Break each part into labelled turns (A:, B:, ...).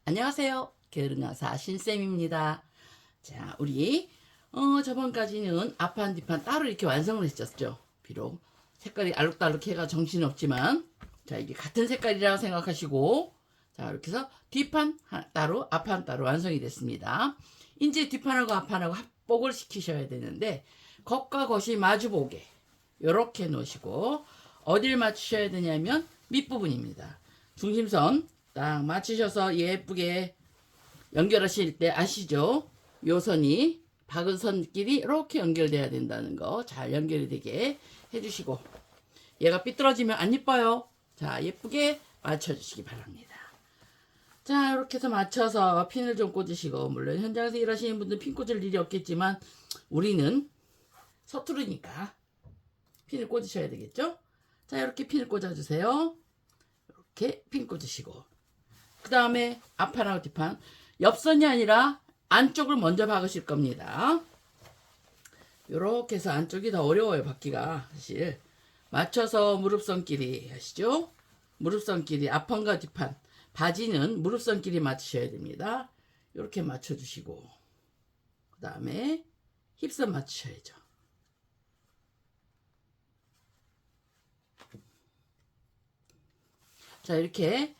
A: 안녕하세요. 게으르나사 신쌤입니다. 자, 우리 저번까지는 앞판 뒷판 따로 이렇게 완성을 했었죠. 비록 색깔이 알록달록해가 정신없지만, 자, 이게 같은 색깔이라고 생각하시고, 자, 이렇게 해서 뒷판 따로 앞판 따로 완성이 됐습니다. 이제 뒷판하고 앞판하고 합복을 시키셔야 되는데, 겉과 겉이 마주보게 이렇게 놓으시고, 어딜 맞추셔야 되냐면 밑부분입니다. 중심선 딱 맞추셔서 예쁘게 연결하실 때 아시죠? 요 선이 박은 선끼리 이렇게 연결돼야 된다는 거 잘 연결이 되게 해주시고, 얘가 삐뚤어지면 안 예뻐요. 자, 예쁘게 맞춰주시기 바랍니다. 자, 이렇게 해서 맞춰서 핀을 좀 꽂으시고, 물론 현장에서 일하시는 분들 핀 꽂을 일이 없겠지만 우리는 서투르니까 핀을 꽂으셔야 되겠죠? 자, 이렇게 핀을 꽂아주세요. 이렇게 핀 꽂으시고, 그 다음에 앞판하고 뒷판, 옆선이 아니라 안쪽을 먼저 박으실 겁니다. 이렇게 해서 안쪽이 더 어려워요, 박기가. 사실 맞춰서 무릎선끼리 하시죠. 무릎선끼리 앞판과 뒷판, 바지는 무릎선끼리 맞추셔야 됩니다. 이렇게 맞춰주시고, 그 다음에 힙선 맞추셔야죠. 자, 이렇게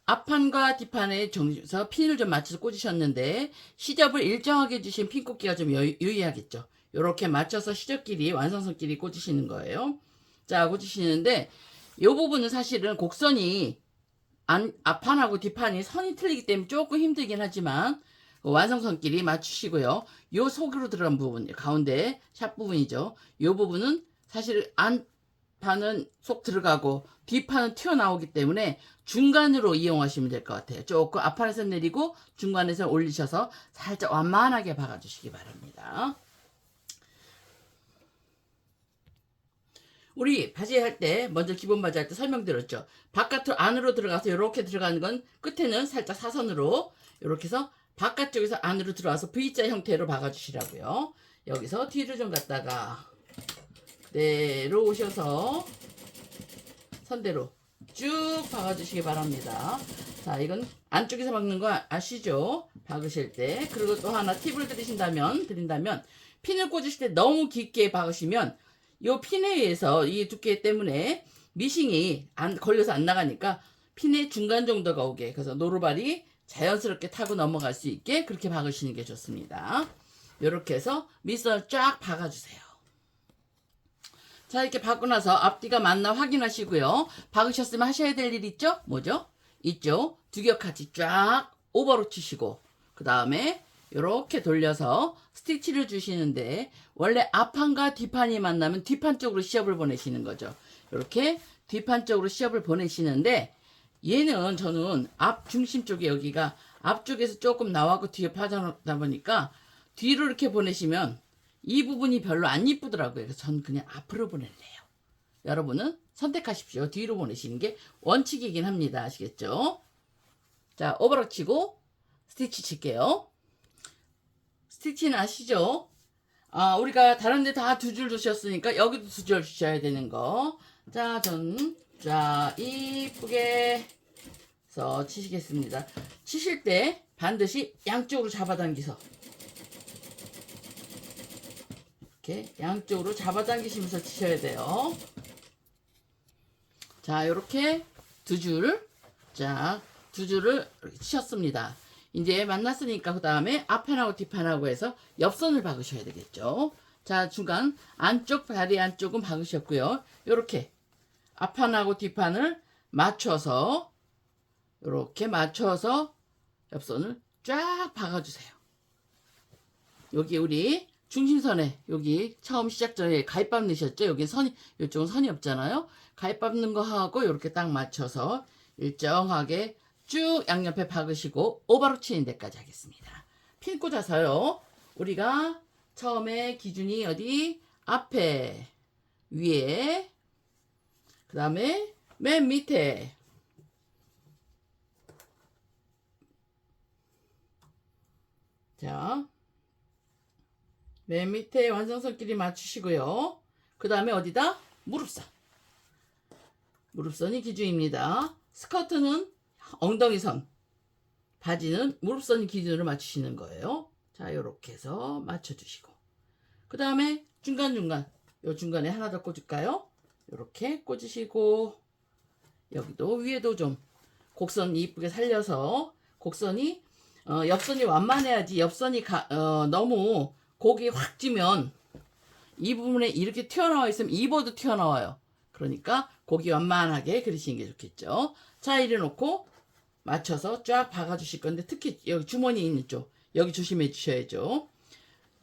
A: 앞판과 뒷판에 정해서 핀을 좀 맞춰서 꽂으셨는데, 시접을 일정하게 주신 핀 꽂기가 좀 유의하겠죠. 이렇게 맞춰서 시접끼리 완성선끼리 꽂으시는 거예요. 자, 꽂으시는데 이 부분은 사실은 곡선이 앞판하고 뒷판이 선이 틀리기 때문에 조금 힘들긴 하지만 완성선끼리 맞추시고요. 요 속으로 들어간 부분, 가운데 샵 부분이죠. 이 부분은 사실 안판은 속 들어가고 뒷판은 튀어나오기 때문에 중간으로 이용하시면 될 것 같아요. 조금 앞판에서 내리고 중간에서 올리셔서 살짝 완만하게 박아주시기 바랍니다. 우리 바지 할 때, 먼저 기본 바지 할 때 설명드렸죠. 바깥으로 안으로 들어가서 이렇게 들어가는 건 끝에는 살짝 사선으로 이렇게 해서 바깥쪽에서 안으로 들어와서 V자 형태로 박아주시라고요. 여기서 뒤를 좀 갖다가 그대로 오셔서 선대로 쭉 박아주시기 바랍니다. 자, 이건 안쪽에서 박는 거 아시죠? 박으실 때. 그리고 또 하나 팁을 드린다면 핀을 꽂으실 때 너무 깊게 박으시면 이 핀에 의해서 이 두께 때문에 미싱이 걸려서 안 나가니까 핀의 중간 정도가 오게, 그래서 노루발이 자연스럽게 타고 넘어갈 수 있게 그렇게 박으시는 게 좋습니다. 이렇게 해서 밑선을 쫙 박아주세요. 자, 이렇게 박고 나서 앞뒤가 맞나 확인하시고요. 박으셨으면 하셔야 될 일 있죠? 뭐죠? 있죠? 두 겹 같이 쫙 오버로 치시고, 그 다음에 이렇게 돌려서 스티치를 주시는데, 원래 앞판과 뒷판이 만나면 뒷판 쪽으로 시접을 보내시는 거죠. 이렇게 뒷판 쪽으로 시접을 보내시는데, 얘는 저는 앞 중심 쪽에 여기가 앞쪽에서 조금 나와고 뒤에 파져나다 보니까 뒤로 이렇게 보내시면 이 부분이 별로 안 이쁘더라고요. 그래서 전 그냥 앞으로 보낼래요. 여러분은 선택하십시오. 뒤로 보내시는 게 원칙이긴 합니다. 아시겠죠? 자, 오버락 치고 스티치 칠게요. 스티치는 아시죠? 우리가 다른 데 다 두 줄 주셨으니까 여기도 두 줄 주셔야 되는 거. 자, 자, 이쁘게 해서 치시겠습니다. 치실 때 반드시 양쪽으로 잡아당기서, 이렇게 양쪽으로 잡아당기시면서 치셔야 돼요. 자, 이렇게 두 줄, 자, 두 줄을 치셨습니다. 이제 만났으니까 그 다음에 앞판하고 뒷판하고 해서 옆선을 박으셔야 되겠죠. 자, 중간 안쪽 다리 안쪽은 박으셨고요. 이렇게 앞판하고 뒷판을 맞춰서 이렇게 맞춰서 옆선을 쫙 박아주세요. 여기 우리 중심선에, 여기 처음 시작 전에 가위밥 넣으셨죠? 여기 선이, 이쪽은 선이 없잖아요. 가위밥 넣은 거 하고 이렇게 딱 맞춰서 일정하게 쭉 양옆에 박으시고 오버로 치는 데까지 하겠습니다. 핀 꽂아서요. 우리가 처음에 기준이 어디? 앞에, 위에, 그 다음에 맨 밑에. 자, 맨 밑에 완성선끼리 맞추시고요. 그 다음에 어디다? 무릎선. 무릎선이 기준입니다. 스커트는 엉덩이선 바지는 무릎선 기준으로 맞추시는 거예요. 자, 이렇게 해서 맞춰주시고, 그 다음에 중간중간, 요 중간에 하나 더 꽂을까요? 이렇게 꽂으시고, 여기도 위에도 좀 곡선 이쁘게 살려서, 곡선이 옆선이 완만해야지, 옆선이 너무 곡이 확 찌면 이 부분에 이렇게 튀어나와 있으면 입어도 튀어나와요. 그러니까 곡이 완만하게 그리시는 게 좋겠죠. 자, 이래 놓고 맞춰서 쫙 박아주실 건데, 특히 여기 주머니 있는 쪽, 여기 조심해 주셔야죠.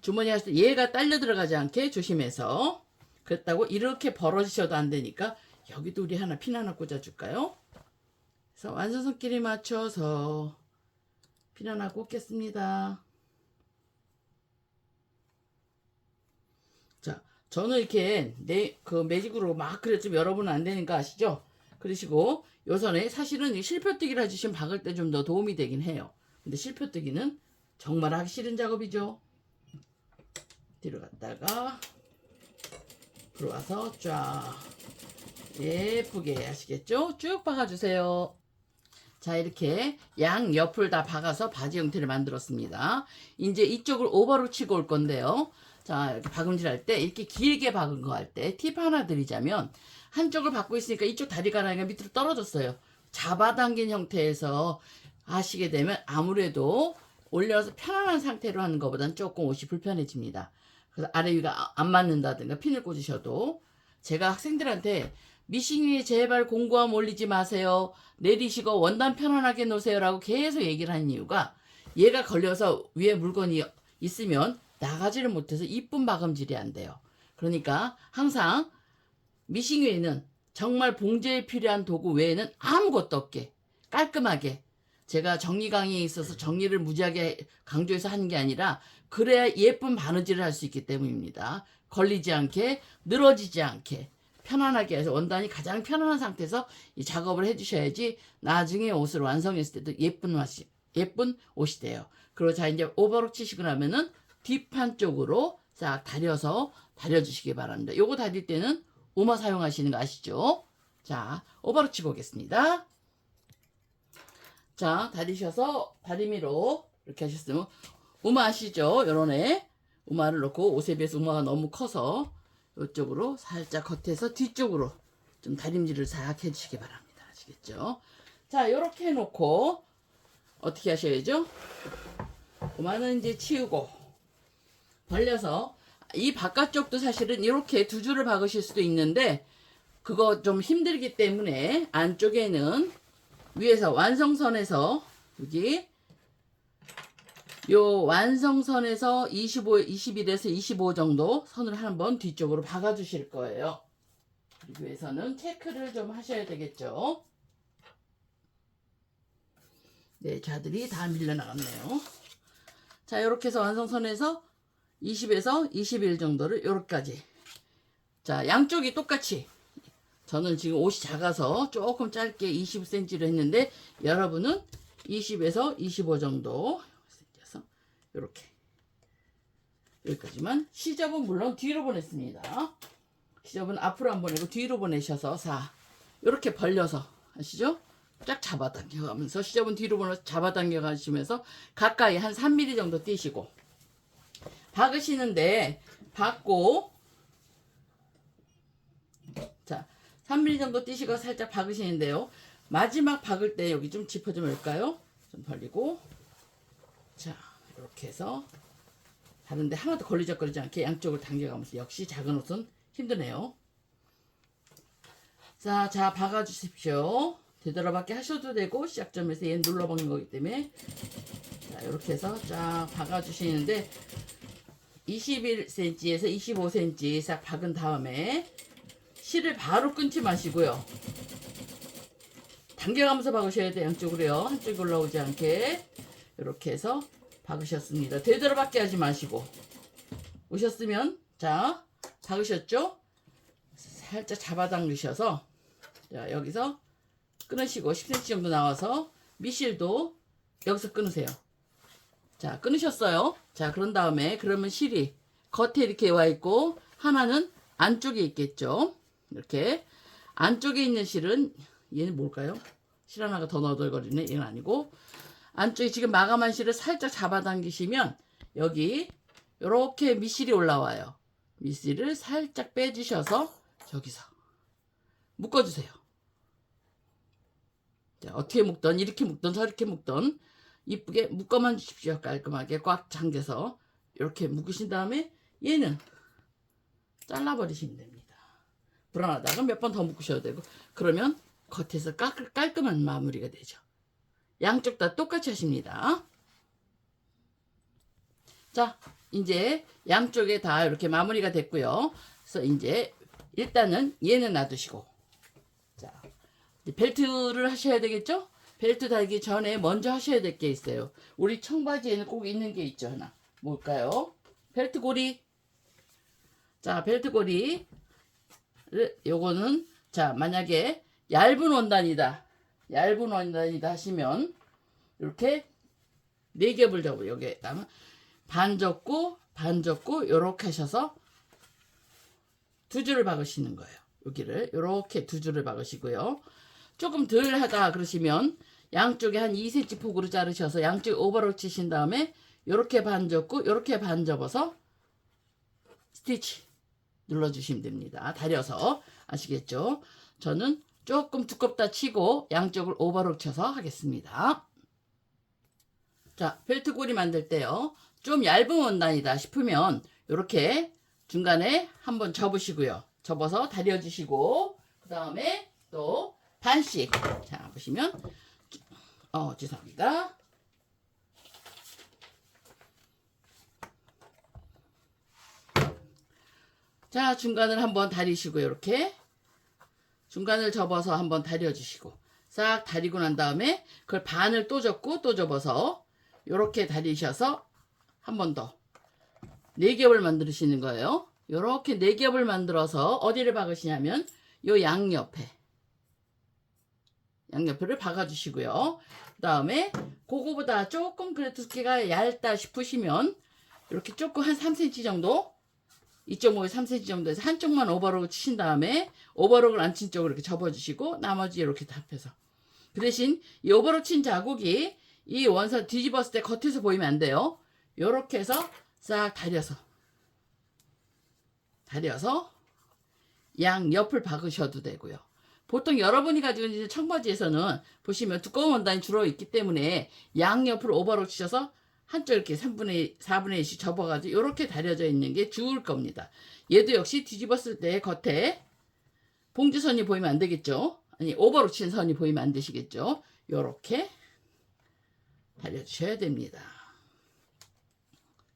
A: 주머니 하실 때 얘가 딸려 들어가지 않게 조심해서. 그렇다고 이렇게 벌어지셔도 안 되니까 여기도 우리 핀 하나 꽂아줄까요? 그래서 완성선끼리 맞춰서 핀 하나 꽂겠습니다. 자, 저는 이렇게 그 매직으로 막 그렸지만 여러분은 안 되니까 아시죠? 그러시고 요선에 사실은 실표뜨기를 해주시면 박을 때 좀 더 도움이 되긴 해요. 근데 실표뜨기는 정말 하기 싫은 작업이죠. 뒤로 갔다가 들어와서 쫙 예쁘게 하시겠죠? 쭉 박아주세요. 자, 이렇게 양 옆을 다 박아서 바지 형태를 만들었습니다. 이제 이쪽을 오버로 치고 올 건데요. 자, 이렇게 박음질 할 때, 이렇게 길게 박은 거 할 때 팁 하나 드리자면, 한쪽을 박고 있으니까 이쪽 다리 가랑이가 밑으로 떨어졌어요. 잡아당긴 형태에서 하시게 되면 아무래도 올려서 편안한 상태로 하는 것보다는 조금 옷이 불편해집니다. 그래서 아래 위가 안 맞는다든가 핀을 꽂으셔도, 제가 학생들한테 미싱 위에 제발 공구함 올리지 마세요, 내리시고 원단 편안하게 놓으세요 라고 계속 얘기를 하는 이유가, 얘가 걸려서 위에 물건이 있으면 나가지를 못해서 이쁜 박음질이 안 돼요. 그러니까 항상 미싱 위에는 정말 봉제에 필요한 도구 외에는 아무것도 없게 깔끔하게, 제가 정리 강의에 있어서 정리를 무지하게 강조해서 하는 게 아니라 그래야 예쁜 바느질을 할 수 있기 때문입니다. 걸리지 않게, 늘어지지 않게 편안하게 해서 원단이 가장 편안한 상태에서 이 작업을 해주셔야지 나중에 옷을 완성했을 때도 예쁜 옷이 돼요. 그리고 자, 이제 오버록 치시고 나면은 뒷판 쪽으로 싹 다려주시기 바랍니다. 요거 다릴 때는 우마 사용하시는 거 아시죠? 자, 오버록 치고 오겠습니다. 자, 다리셔서 다리미로 이렇게 하셨으면, 우마 아시죠? 요런 애 우마를 넣고, 옷에 비해서 우마가 너무 커서 이쪽으로 살짝 겉에서 뒤쪽으로 좀 다림질을 싹 해주시기 바랍니다. 아시겠죠? 자, 요렇게 해놓고 어떻게 하셔야죠? 우마는 이제 치우고 벌려서, 이 바깥쪽도 사실은 이렇게 두 줄을 박으실 수도 있는데 그거 좀 힘들기 때문에 안쪽에는 위에서 완성선에서, 여기 요 완성선에서 21에서 25 정도 선을 한번 뒤쪽으로 박아 주실 거예요. 그리고 위에서는 체크를 좀 하셔야 되겠죠. 네, 자들이 다 밀려나갔네요. 자, 이렇게 해서 완성선에서 20에서 21 정도를 요렇게까지. 자, 양쪽이 똑같이, 저는 지금 옷이 작아서 조금 짧게 20cm로 했는데 여러분은 20에서 25 정도 요렇게 여기까지만. 시접은 물론 뒤로 보냈습니다. 시접은 앞으로 안 보내고 뒤로 보내셔서 요렇게 벌려서 하시죠. 쫙 잡아당겨 가면서, 시접은 뒤로 보내서 잡아당겨 가시면서 가까이 한 3mm 정도 띄시고 박으시는데, 박고, 자 3mm 정도 띄시고 살짝 박으시는데요, 마지막 박을 때 여기 좀 지퍼 좀 할까요? 좀 벌리고, 자 이렇게 해서 다른데 하나도 걸리적거리지 않게 양쪽을 당겨가면서, 역시 작은 옷은 힘드네요. 자 박아 주십시오. 되돌아박기 하셔도 되고 시작점에서 얘 눌러박는 거기 때문에. 자, 이렇게 해서 쫙 박아 주시는데 21cm에서 25cm 싹 박은 다음에 실을 바로 끊지 마시고요, 당겨가면서 박으셔야 돼요. 양쪽으로요. 한쪽이 올라오지 않게. 이렇게 해서 박으셨습니다. 되돌아박기 하지 마시고. 오셨으면, 자 박으셨죠? 살짝 잡아당기셔서, 자 여기서 끊으시고 10cm 정도 나와서 밑실도 여기서 끊으세요. 자, 끊으셨어요. 자, 그런 다음에 그러면 실이 겉에 이렇게 와 있고 하나는 안쪽에 있겠죠. 이렇게 안쪽에 있는 실은, 얘는 뭘까요? 실 하나가 더 너덜거리네. 얘는 아니고, 안쪽에 지금 마감한 실을 살짝 잡아당기시면 여기 이렇게 밑실이 올라와요. 밑실을 살짝 빼주셔서 저기서 묶어주세요. 자, 어떻게 묶던 이렇게 묶던 저렇게 묶던 이쁘게 묶어만 주십시오. 깔끔하게 꽉 잠겨서 이렇게 묶으신 다음에 얘는 잘라버리시면 됩니다. 불안하다가 몇 번 더 묶으셔도 되고 그러면 겉에서 깔끔한 마무리가 되죠. 양쪽 다 똑같이 하십니다. 자, 이제 양쪽에 다 이렇게 마무리가 됐고요. 그래서 이제 일단은 얘는 놔두시고 자, 벨트를 하셔야 되겠죠? 벨트 달기 전에 먼저 하셔야 될 게 있어요. 우리 청바지에는 꼭 있는 게 있죠. 하나. 뭘까요? 벨트 고리. 자, 벨트 고리. 요거는 자, 만약에 얇은 원단이다 하시면 이렇게 4겹을 접고 여기에다가 반 접고 요렇게 하셔서 2줄을 박으시는 거예요. 여기를 요렇게 2줄을 박으시고요. 조금 덜 하다 그러시면 양쪽에 한 2cm 폭으로 자르셔서 양쪽에 오버로 치신 다음에 요렇게 반 접고 요렇게 반 접어서 스티치 눌러주시면 됩니다. 다려서 아시겠죠? 저는 조금 두껍다 치고 양쪽을 오버로 쳐서 하겠습니다. 자, 벨트 고리 만들 때요. 좀 얇은 원단이다 싶으면 이렇게 중간에 한번 접으시고요. 접어서 다려주시고 그 다음에 또 반씩 자 보시면 죄송합니다. 자, 중간을 한번 다리시고 이렇게 중간을 접어서 한번 다려주시고 싹 다리고 난 다음에 그걸 반을 또 접고 또 접어서 이렇게 다리셔서 한 번 더 4겹을 만드시는 거예요. 이렇게 4겹을 만들어서 어디를 박으시냐면 요 양옆을 박아주시고요. 그 다음에 그거보다 조금 그래도 두께가 얇다 싶으시면 이렇게 조금 한 3cm 정도 2.5에 3cm 정도에서 한쪽만 오버록을 치신 다음에 오버록을 안 친 쪽으로 이렇게 접어주시고 나머지 이렇게 답해서 그 대신 이 오버록 친 자국이 이 원선 뒤집었을 때 겉에서 보이면 안 돼요. 요렇게 해서 싹 다려서 양 옆을 박으셔도 되고요. 보통 여러분이 가지고 있는 청바지에서는 보시면 두꺼운 원단이 주로 있기 때문에 양 옆을 오버록 치셔서 한쪽 이렇게 4분의 1씩 접어가지고 이렇게 다려져 있는 게 좋을 겁니다. 얘도 역시 뒤집었을 때 겉에 봉지선이 보이면 안 되겠죠. 아니 오버록 친 선이 보이면 안 되시겠죠. 이렇게 다려주셔야 됩니다.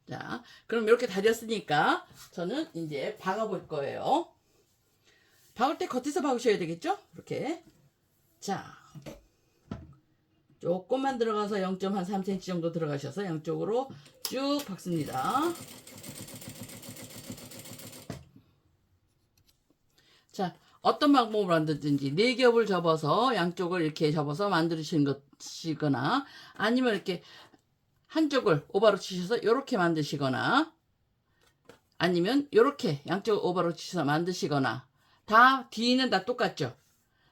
A: 자, 그럼 이렇게 다렸으니까 저는 이제 박아볼 거예요. 박을 때 겉에서 박으셔야 되겠죠. 이렇게 자 조금만 들어가서 0.3cm 정도 들어가셔서 양쪽으로 쭉 박습니다. 자, 어떤 방법으로 만들든지 4겹을 접어서 양쪽을 이렇게 접어서 만드시는 것이거나 아니면 이렇게 한쪽을 오버로 치셔서 이렇게 만드시거나 아니면 이렇게 양쪽 오버로 치셔서 만드시거나 다 뒤는 다 똑같죠.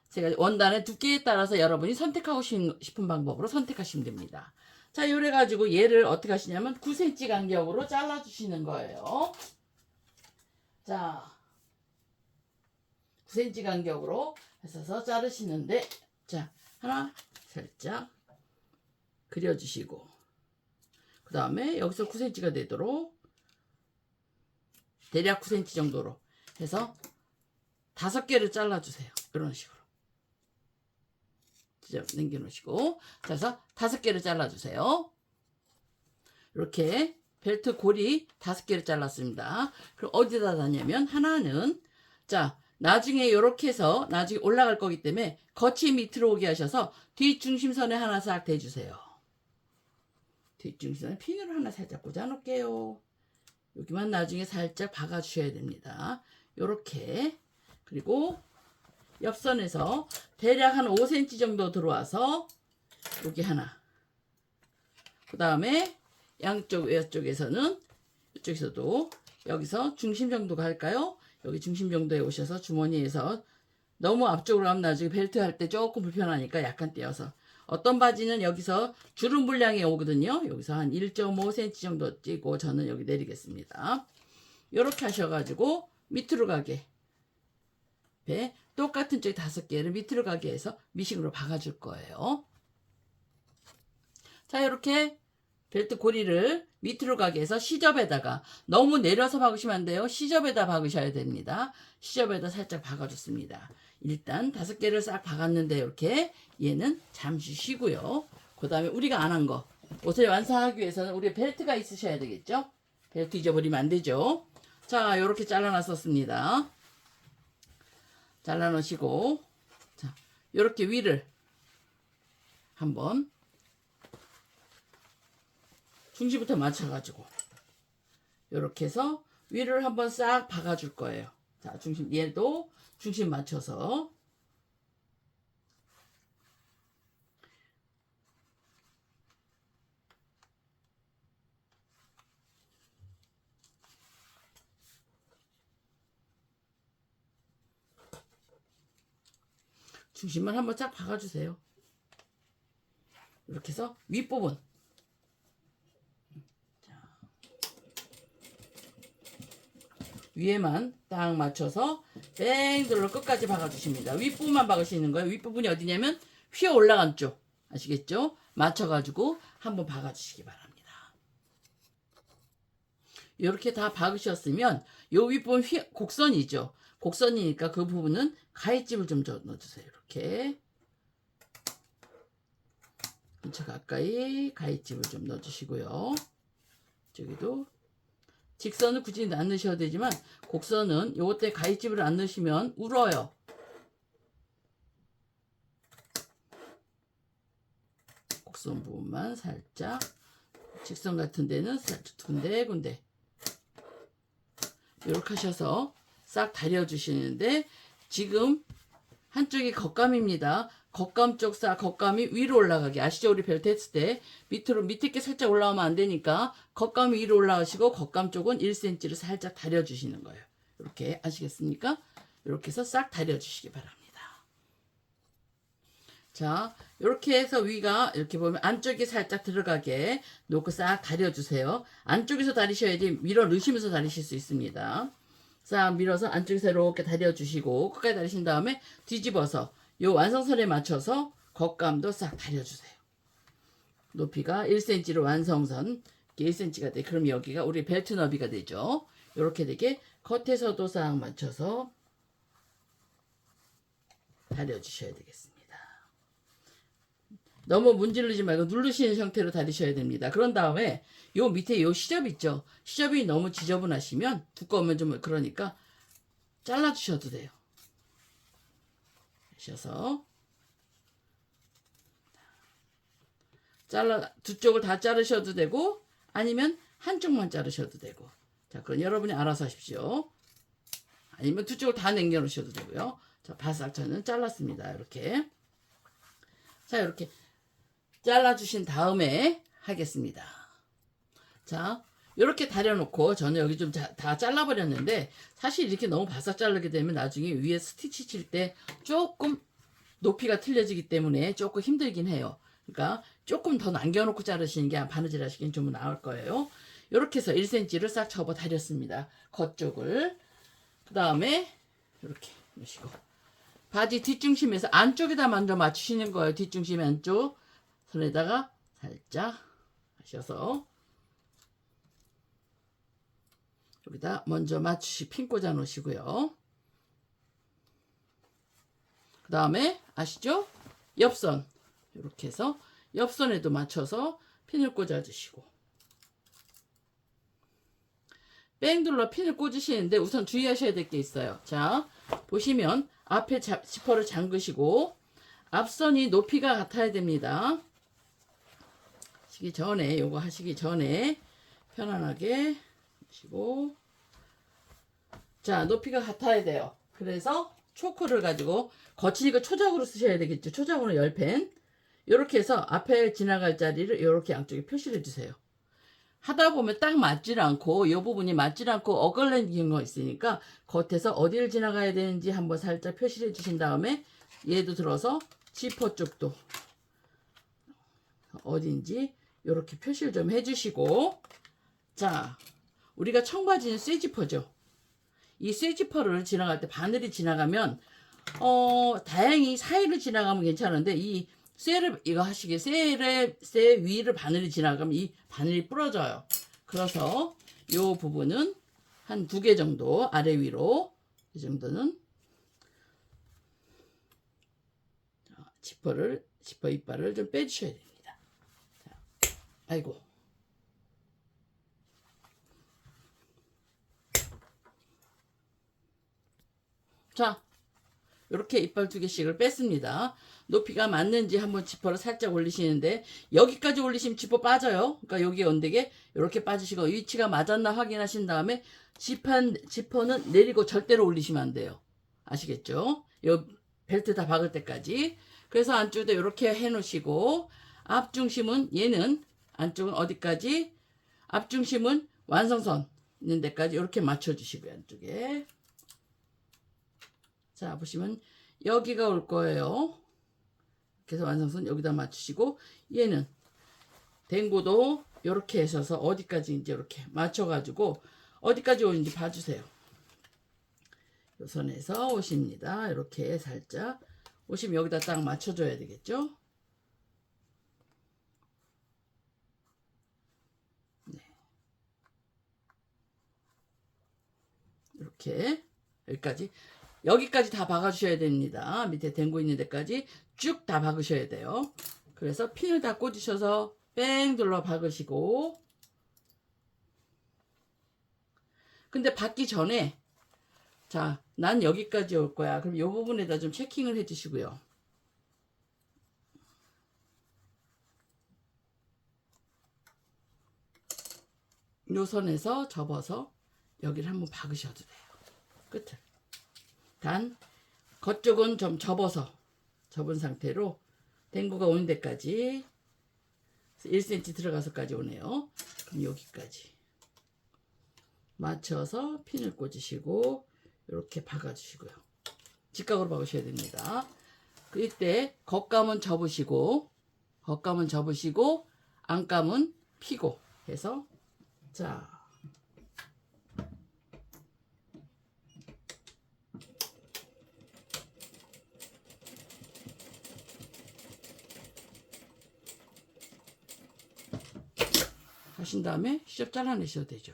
A: 제가 원단의 두께에 따라서 여러분이 선택하고 싶은 방법으로 선택하시면 됩니다. 자, 요래 가지고 얘를 어떻게 하시냐면 9cm 간격으로 잘라주시는 거예요. 자, 9cm 간격으로 해서 자르시는데 자, 하나 살짝 그려주시고 그 다음에 여기서 9cm가 되도록 대략 9cm 정도로 해서 5개를 잘라주세요. 이런 식으로 남겨놓으시고 그래서 5개를 잘라주세요. 이렇게 벨트 고리 5개를 잘랐습니다. 그럼 어디다 놨냐면 하나는 자 나중에 이렇게 해서 나중에 올라갈 거기 때문에 겉이 밑으로 오게 하셔서 뒷중심선에 하나 싹 대주세요. 뒷중심선에 핀으로 하나 살짝 꽂아 놓을게요. 여기만 나중에 살짝 박아 주셔야 됩니다. 이렇게 그리고 옆선에서 대략 한 5cm 정도 들어와서 여기 하나 그 다음에 양쪽 외쪽에서는 이쪽에서도 여기서 중심 정도 갈까요? 여기 중심 정도에 오셔서 주머니에서 너무 앞쪽으로 가면 나중에 벨트 할 때 조금 불편하니까 약간 떼어서 어떤 바지는 여기서 주름 분량이 오거든요. 여기서 한 1.5cm 정도 찌고 저는 여기 내리겠습니다. 이렇게 하셔가지고 밑으로 가게 배 똑같은 쪽에 5개를 밑으로 가게 해서 미싱으로 박아줄 거예요. 자, 이렇게 벨트 고리를 밑으로 가게 해서 시접에다가 너무 내려서 박으시면 안 돼요. 시접에다 박으셔야 됩니다. 시접에다 살짝 박아줬습니다. 일단 5개를 싹 박았는데 이렇게 얘는 잠시 쉬고요. 그 다음에 우리가 안 한 거 옷을 완성하기 위해서는 우리 벨트가 있으셔야 되겠죠. 벨트 잊어버리면 안 되죠. 자, 이렇게 잘라놨었습니다. 잘라놓으시고 자, 이렇게 위를 한번 중심부터 맞춰가지고 이렇게 해서 위를 한번 싹 박아줄 거예요. 자, 중심 얘도 중심 맞춰서 중심만 한번 쫙 박아주세요. 이렇게 해서 윗부분 위에만 딱 맞춰서 뺑 둘러 끝까지 박아주십니다. 윗부분만 박으시는 거예요. 윗부분이 어디냐면 휘어 올라간 쪽 아시겠죠? 맞춰가지고 한번 박아주시기 바랍니다. 이렇게 다 박으셨으면 요 윗부분 곡선이죠. 곡선이니까 그 부분은 가위집을 좀 넣어주세요. 이렇게 근처 가까이 가위집을 좀 넣어주시고요. 저기도 직선은 굳이 안 넣으셔도 되지만 곡선은 요때 가위집을 안 넣으시면 울어요. 곡선 부분만 살짝, 직선 같은 데는 살짝 군데군데 이렇게 하셔서 싹 다려주시는데 지금 한쪽이 겉감입니다. 겉감 쪽 겉감이 위로 올라가게. 아시죠? 우리 벨트 했을 때 밑에 게 살짝 올라오면 안 되니까 겉감이 위로 올라가시고 겉감 쪽은 1cm를 살짝 다려주시는 거예요. 이렇게 아시겠습니까? 이렇게 해서 싹 다려주시기 바랍니다. 자, 이렇게 해서 위가 이렇게 보면 안쪽이 살짝 들어가게 놓고 싹 다려주세요. 안쪽에서 다리셔야지 밀어 넣으시면서 다리실 수 있습니다. 싹 밀어서 안쪽에서 이렇게 다려주시고 끝까지 다리신 다음에 뒤집어서 요 완성선에 맞춰서 겉감도 싹 다려주세요. 높이가 1cm로 완성선 1cm가 돼. 그럼 여기가 우리 벨트 너비가 되죠. 이렇게 되게 겉에서도 싹 맞춰서 다려주셔야 되겠습니다. 너무 문지르지 말고 누르시는 형태로 다리셔야 됩니다. 그런 다음에 요 밑에 요 시접 있죠. 시접이 너무 지저분하시면 두꺼우면 좀 그러니까 잘라주셔도 돼요. 하셔서 두 쪽을 다 자르셔도 되고 아니면 한쪽만 자르셔도 되고. 자, 그럼 여러분이 알아서 하십시오. 아니면 두 쪽을 다 남겨놓으셔도 되고요. 자, 바싹 저는 잘랐습니다. 이렇게. 자, 이렇게 잘라주신 다음에 하겠습니다. 자, 이렇게 다려놓고 저는 여기 좀 다 잘라버렸는데 사실 이렇게 너무 바싹 자르게 되면 나중에 위에 스티치 칠 때 조금 높이가 틀려지기 때문에 조금 힘들긴 해요. 그러니까 조금 더 남겨놓고 자르시는 게 바느질 하시기엔 좀 나을 거예요. 이렇게 해서 1cm를 싹 접어 다렸습니다. 겉쪽을. 그 다음에 이렇게 놓으시고 바지 뒷중심에서 안쪽에다 먼저 맞추시는 거예요. 뒷중심 안쪽 손에다가 살짝 하셔서 여기다 먼저 핀 꽂아 놓으시고요. 그 다음에 아시죠? 옆선 이렇게 해서 옆선에도 맞춰서 핀을 꽂아 주시고 뺑 둘러 핀을 꽂으시는데 우선 주의하셔야 될 게 있어요. 자, 보시면 앞에 지퍼를 잠그시고 앞선이 높이가 같아야 됩니다. 요거 하시기 전에 편안하게 하시고 자, 높이가 같아야 돼요. 그래서 초크를 가지고 거치니까 초작으로 쓰셔야 되겠죠. 초작으로 10펜 이렇게 해서 앞에 지나갈 자리를 이렇게 양쪽에 표시를 해주세요. 하다 보면 딱 맞질 않고 이 부분이 맞질 않고 어글러진 경우가 있으니까 겉에서 어디를 지나가야 되는지 한번 살짝 표시를 해주신 다음에 얘도 들어서 지퍼 쪽도 어딘지 이렇게 표시를 좀 해주시고, 자, 우리가 청바지는 쇠지퍼죠. 이 쇠지퍼를 지나갈 때 바늘이 지나가면 다행히 사이를 지나가면 괜찮은데, 이 쇠를 이거 하시게 쇠 위를 바늘이 지나가면 이 바늘이 부러져요. 그래서 이 부분은 한 2개 정도 아래 위로, 이 정도는 지퍼 이빨을 좀 빼주셔야 됩니다. 자, 아이고. 자, 이렇게 이빨 2개씩을 뺐습니다. 높이가 맞는지 한번 지퍼를 살짝 올리시는데, 여기까지 올리시면 지퍼 빠져요. 그러니까 여기 언덕에 이렇게 빠지시고, 위치가 맞았나 확인하신 다음에 지퍼는 내리고 절대로 올리시면 안 돼요. 아시겠죠? 요 벨트 다 박을 때까지. 그래서 안쪽에도 이렇게 해 놓으시고, 앞중심은 얘는 안쪽은 어디까지? 앞중심은 완성선 있는 데까지 이렇게 맞춰 주시고요. 안쪽에. 자, 보시면 여기가 올 거예요. 그래서 완성선 여기다 맞추시고, 얘는 댕고도 이렇게 하셔서 어디까지 이제 이렇게 맞춰가지고 어디까지 오는지 봐주세요. 요 선에서 오십니다. 이렇게 살짝 오시면 여기다 딱 맞춰줘야 되겠죠. 네. 이렇게 여기까지 다 박아주셔야 됩니다. 밑에 댕고 있는 데까지 쭉 다 박으셔야 돼요. 그래서 핀을 다 꽂으셔서 뺑 둘러 박으시고, 근데 박기 전에, 자, 난 여기까지 올 거야. 그럼 이 부분에다 좀 체킹을 해 주시고요. 요 선에서 접어서 여기를 한번 박으셔도 돼요. 끝을. 단 겉쪽은 좀 접은 상태로 댕구가 오는 데까지 1cm 들어가서까지 오네요. 그럼 여기까지 맞춰서 핀을 꽂으시고 이렇게 박아주시고요. 직각으로 박으셔야 됩니다. 이때 겉감은 접으시고 안감은 피고 해서, 자, 하신 다음에 시접 잘라내셔도 되죠.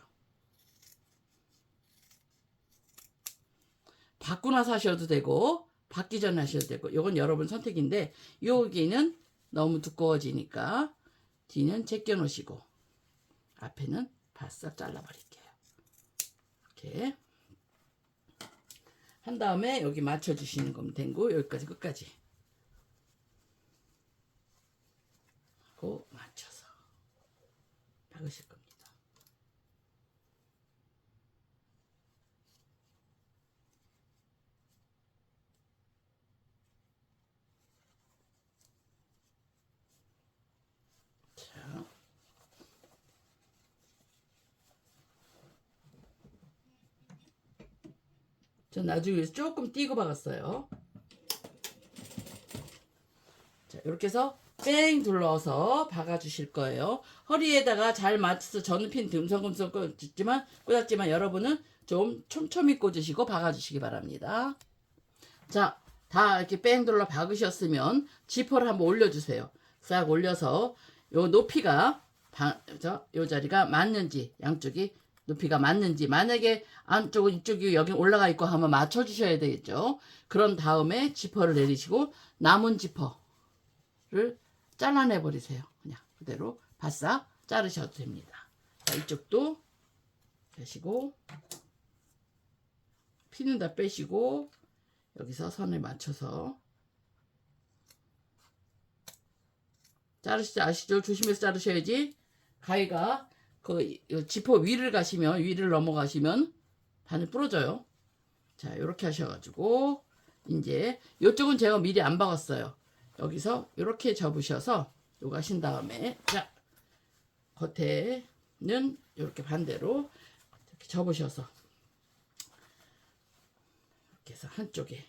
A: 받고 나서 하셔도 되고 받기 전에 하셔도 되고, 이건 여러분 선택인데, 여기는 너무 두꺼워지니까 뒤는 제껴 놓으시고 앞에는 바싹 잘라 버릴게요. 이렇게 한 다음에 여기 맞춰 주시는 거면 되고, 여기까지 끝까지 하고 맞춰서 박으실 겁니다. 자, 전 나중에 조금 띄고 박았어요. 자, 이렇게 해서 뺑 둘러서 박아 주실 거예요. 허리에다가 잘 맞춰서 저는 핀 듬성듬성 꽂았지만 여러분은 좀 촘촘히 꽂으시고 박아 주시기 바랍니다. 자, 다 이렇게 뺑 둘러 박으셨으면 지퍼를 한번 올려주세요. 싹 올려서 요 높이가 요 자리가 맞는지, 양쪽이 높이가 맞는지, 만약에 안쪽은 이쪽이 여기 올라가 있고 하면 맞춰주셔야 되겠죠. 그런 다음에 지퍼를 내리시고 남은 지퍼를 잘라내 버리세요. 그냥 그대로 바싹 자르셔도 됩니다. 자, 이쪽도 빼시고, 피는 다 빼시고, 여기서 선에 맞춰서 자르시지 아시죠? 조심해서 자르셔야지. 가위가 그 지퍼 위를 넘어가시면 바늘 부러져요. 자, 이렇게 하셔가지고 이제 이쪽은 제가 미리 안 박았어요. 여기서 이렇게 접으셔서 요거 하신 다음에, 자, 겉에는 이렇게 반대로 이렇게 접으셔서 이렇게 해서 한쪽에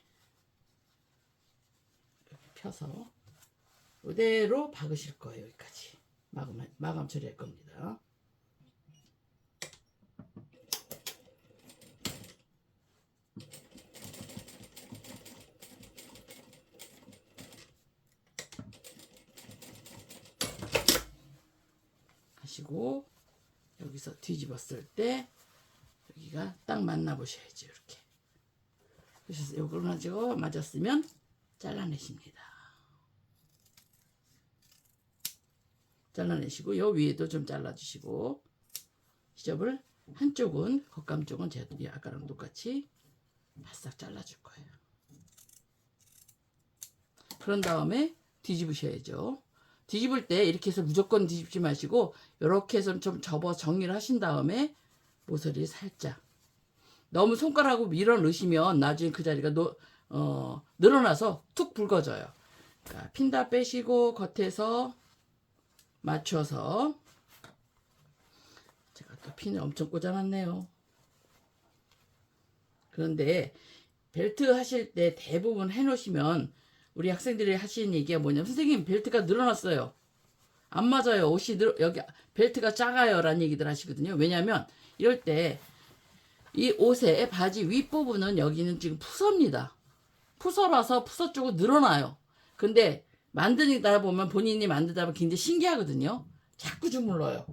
A: 이렇게 펴서 이대로 박으실 거예요. 여기까지 마감 처리할 겁니다. 하시고 여기서 뒤집었을 때 여기가 딱 맞나 보셔야죠. 이렇게. 그래서 요걸 가지고 맞았으면 잘라내십니다. 잘라내시고 요 위에도 좀 잘라주시고 시접을 한쪽은 겉감 쪽은 제가 아까랑 똑같이 바싹 잘라줄 거예요. 그런 다음에 뒤집으셔야죠. 뒤집을 때 이렇게 해서 무조건 뒤집지 마시고 이렇게 해서 좀 접어 정리를 하신 다음에 모서리 살짝 너무 손가락으로 밀어 넣으시면 나중에 그 자리가 늘어나서 툭 붉어져요. 그러니까 핀 다 빼시고 겉에서 맞춰서 제가 또 핀을 엄청 꽂아놨네요. 그런데 벨트 하실 때 대부분 해놓으시면 우리 학생들이 하시는 얘기가 뭐냐면 선생님 벨트가 늘어났어요. 안 맞아요. 옷이 여기 벨트가 작아요 라는 얘기들 하시거든요. 왜냐하면 이럴 때 이 옷의 바지 윗부분은 여기는 지금 푸서입니다. 푸서라서 푸서 쪽으로 늘어나요. 근데 만드다 보면 본인이 만들다 보면 굉장히 신기하거든요. 자꾸 주물러요.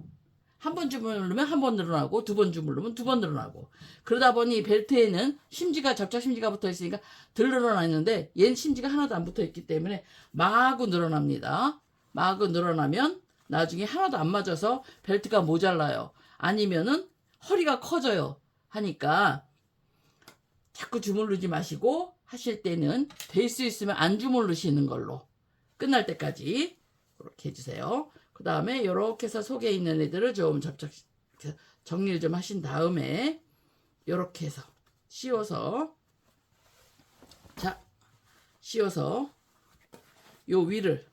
A: 한 번 주물르면 한 번 늘어나고 두 번 주물르면 두 번 늘어나고 그러다 보니 벨트에는 심지가 접착 심지가 붙어 있으니까 덜 늘어나 있는데 얘는 심지가 하나도 안 붙어 있기 때문에 마구 늘어납니다. 마구 늘어나면 나중에 하나도 안 맞아서 벨트가 모자라요. 아니면은 허리가 커져요. 하니까 자꾸 주물르지 마시고 하실 때는 될 수 있으면 안 주물르시는 걸로 끝날 때까지 이렇게 해주세요. 그 다음에 이렇게 해서 속에 있는 애들을 좀 접착 정리를 좀 하신 다음에 이렇게 해서 씌워서 요 위를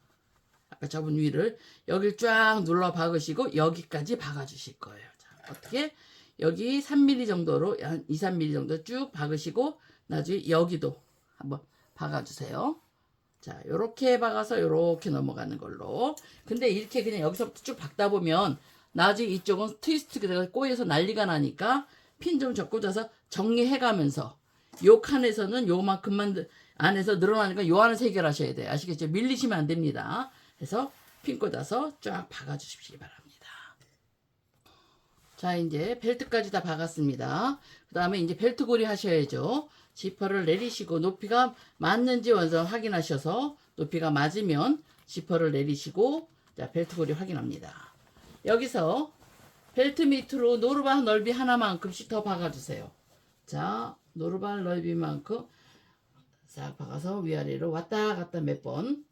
A: 아까 접은 위를 여길 쫙 눌러 박으시고 여기까지 박아 주실 거예요. 자, 어떻게 여기 3mm 정도로 한 2, 3mm 정도 쭉 박으시고 나중에 여기도 한번 박아 주세요. 자, 요렇게 박아서 요렇게 넘어가는 걸로. 근데 이렇게 그냥 여기서부터 쭉 박다 보면 나중에 이쪽은 트위스트가 꼬여서 난리가 나니까 핀 좀 접고져서 정리해 가면서 요 칸에서는 요만큼만 안에서 늘어나니까 요 안에서 해결하셔야 돼요. 아시겠죠? 밀리시면 안 됩니다. 그래서 핀 꽂아서 쫙 박아 주시기 바랍니다. 자, 이제 벨트까지 다 박았습니다. 그 다음에 이제 벨트 고리 하셔야죠. 지퍼를 내리시고 높이가 맞는지 완전 확인하셔서 높이가 맞으면 지퍼를 내리시고 자, 벨트 고리 확인합니다. 여기서 벨트 밑으로 노루발 넓이 하나만큼씩 더 박아주세요. 자, 노루발 넓이만큼 싹 박아서 위아래로 왔다 갔다 몇 번.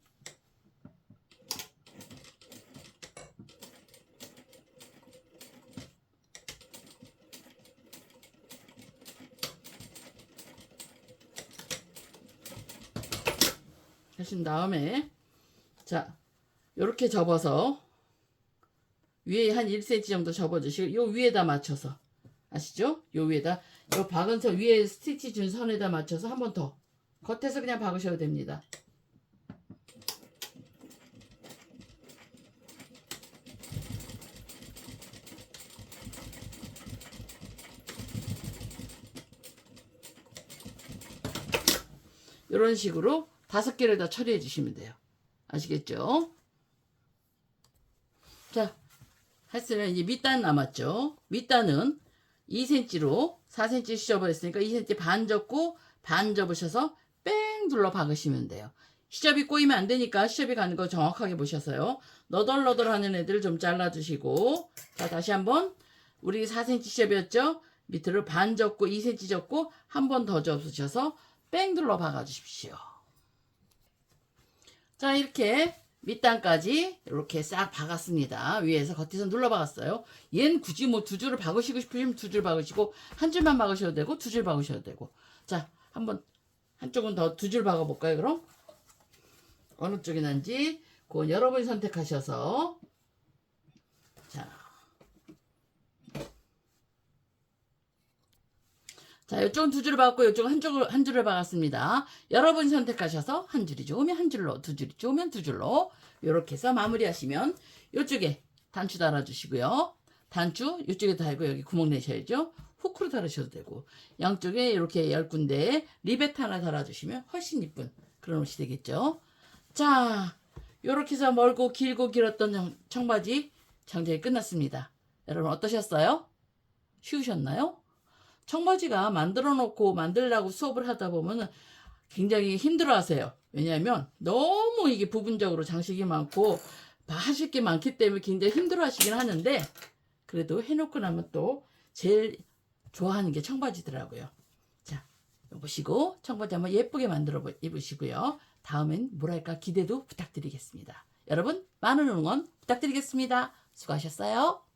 A: 하신 다음에 자 요렇게 접어서 위에 한 1cm 정도 접어주시고 요 위에다 맞춰서 아시죠? 요 위에다 요 박은 선 위에 스티치 준 선에다 맞춰서 한 번 더 겉에서 그냥 박으셔도 됩니다. 이런 식으로 5개를 다 처리해 주시면 돼요. 아시겠죠? 자, 했으면 이제 밑단 남았죠. 밑단은 2cm로 4cm 시접을 했으니까 2cm 반 접고 반 접으셔서 뺑 둘러 박으시면 돼요. 시접이 꼬이면 안 되니까 시접이 가는 거 정확하게 보셔서요. 너덜너덜 하는 애들 좀 잘라주시고 자, 다시 한번 우리 4cm 시접이었죠? 밑으로 반 접고 2cm 접고 한 번 더 접으셔서 뺑 둘러 박아 주십시오. 자, 이렇게 밑단까지 이렇게 싹 박았습니다. 위에서 겉에서 눌러 박았어요. 얘는 굳이 뭐 두 줄을 박으시고 싶으시면 두 줄 박으시고 한 줄만 박으셔도 되고 두 줄 박으셔도 되고. 자, 한번 한쪽은 더 두 줄 박아 볼까요? 그럼 어느 쪽이 난지 그건 여러분이 선택하셔서 자, 자, 이쪽은 두 줄을 박았고 이쪽은 한 줄을 박았습니다. 여러분이 선택하셔서 한 줄이 좋으면 한 줄로, 두 줄이 좋으면 두 줄로 이렇게 해서 마무리하시면 이쪽에 단추 달아주시고요. 단추 이쪽에 달고 여기 구멍 내셔야죠. 후크로 달으셔도 되고 양쪽에 이렇게 10군데 리벳 하나 달아주시면 훨씬 이쁜 그런 옷이 되겠죠. 자, 이렇게 해서 멀고 길고 길었던 청바지 장정이 끝났습니다. 여러분 어떠셨어요? 쉬우셨나요? 청바지가 만들어 놓고 만들라고 수업을 하다 보면 굉장히 힘들어 하세요. 왜냐하면 너무 이게 부분적으로 장식이 많고 하실 게 많기 때문에 굉장히 힘들어 하시긴 하는데 그래도 해놓고 나면 또 제일 좋아하는 게 청바지더라고요. 자, 보시고 청바지 한번 예쁘게 만들어 입으시고요. 다음엔 뭐랄까 기대도 부탁드리겠습니다. 여러분 많은 응원 부탁드리겠습니다. 수고하셨어요.